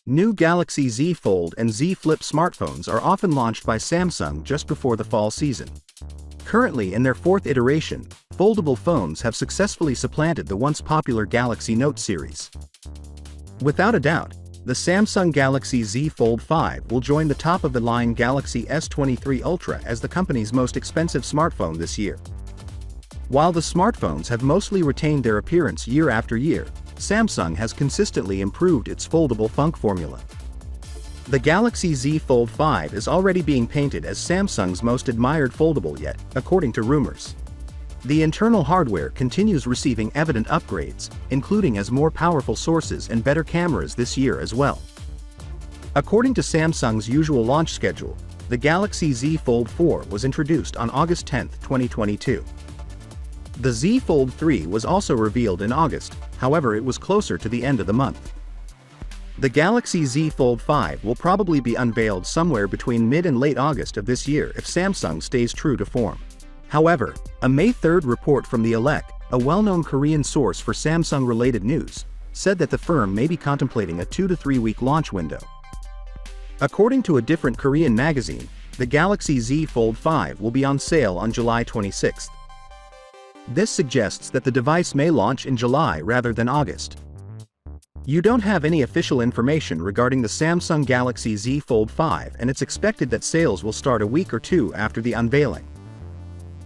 New Galaxy Z Fold and Z Flip smartphones are often launched by Samsung just before the fall season. Currently in their fourth iteration, foldable phones have successfully supplanted the once popular Galaxy Note series. Without a doubt, the Samsung Galaxy Z Fold 5 will join the top-of-the-line Galaxy S23 Ultra as the company's most expensive smartphone this year. While the smartphones have mostly retained their appearance year after year, Samsung has consistently improved its foldable funk formula. The Galaxy Z Fold 5 is already being painted as Samsung's most admired foldable yet, according to rumors. The internal hardware continues receiving evident upgrades, including as more powerful sources and better cameras this year as well. According to Samsung's usual launch schedule, the Galaxy Z Fold 4 was introduced on August 10, 2022. The Z Fold 3 was also revealed in August, however it was closer to the end of the month. The Galaxy Z Fold 5 will probably be unveiled somewhere between mid and late August of this year if Samsung stays true to form. However, a May 3rd report from the Elec, a well-known Korean source for Samsung-related news, said that the firm may be contemplating a 2 to 3 week launch window. According to a different Korean magazine, the Galaxy Z Fold 5 will be on sale on July 26. This suggests that the device may launch in July rather than August. You don't have any official information regarding the Samsung Galaxy Z Fold 5, and it's expected that sales will start a week or two after the unveiling.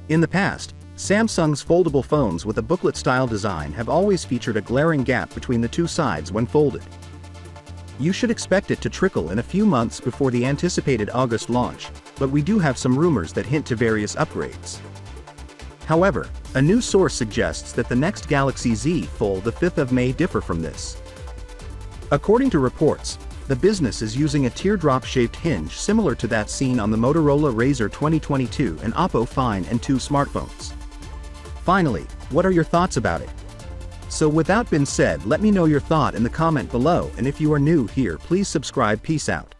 In the past, Samsung's foldable phones with a booklet-style design have always featured a glaring gap between the two sides when folded. You should expect it to trickle in a few months before the anticipated August launch, but we do have some rumors that hint to various upgrades. However, a new source suggests that the next Galaxy Z Fold the 5th of May differ from this. According to reports, the business is using a teardrop-shaped hinge similar to that seen on the Motorola Razr 2022 and Oppo Find N2 smartphones. Finally, what are your thoughts about it? So with that being said, let me know your thought in the comment below, and if you are new here, please subscribe. Peace out.